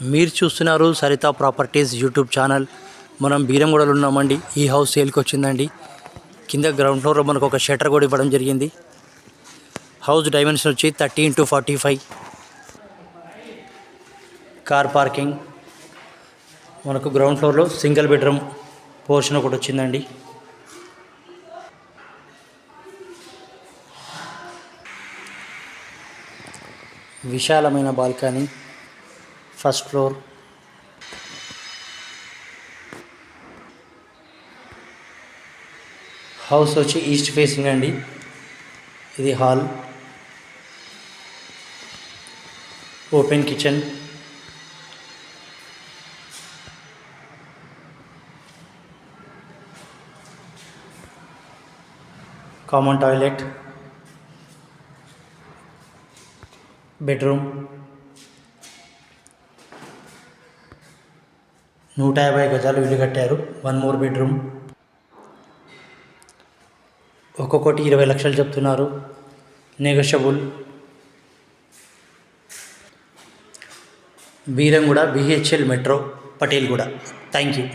మీరు చూస్తున్నారు Saritha properties YouTube channel. మనం బీరంగూడలో ఉన్నామండి. ఈ హౌస్ సేల్కి వచ్చిందండి. కింద గ్రౌండ్ ఫ్లోర్లో మనకు ఒక షట్టర్ కూడా ఇవ్వడం జరిగింది. హౌస్ డైమెన్షన్ వచ్చి 30x45. Car parking. మనకు గ్రౌండ్ ఫ్లోర్లో సింగిల్ బెడ్రూమ్ పోర్షన్ ఒకటి వచ్చిందండి. విశాలమైన బాల్కనీ. First floor. హౌస్ వచ్చి ఈస్ట్ ఫేసింగ్ అండి. ఇది hall. Open kitchen. Common toilet. Bedroom. 150 గజాలు ఇల్లు కట్టారు. 1 మోర్ బెడ్రూమ్. ఒక్కొక్కటి 20 లక్షలు చెప్తున్నారు. Negotiable. Beeramguda BHL metro, Patelguda. Thank you.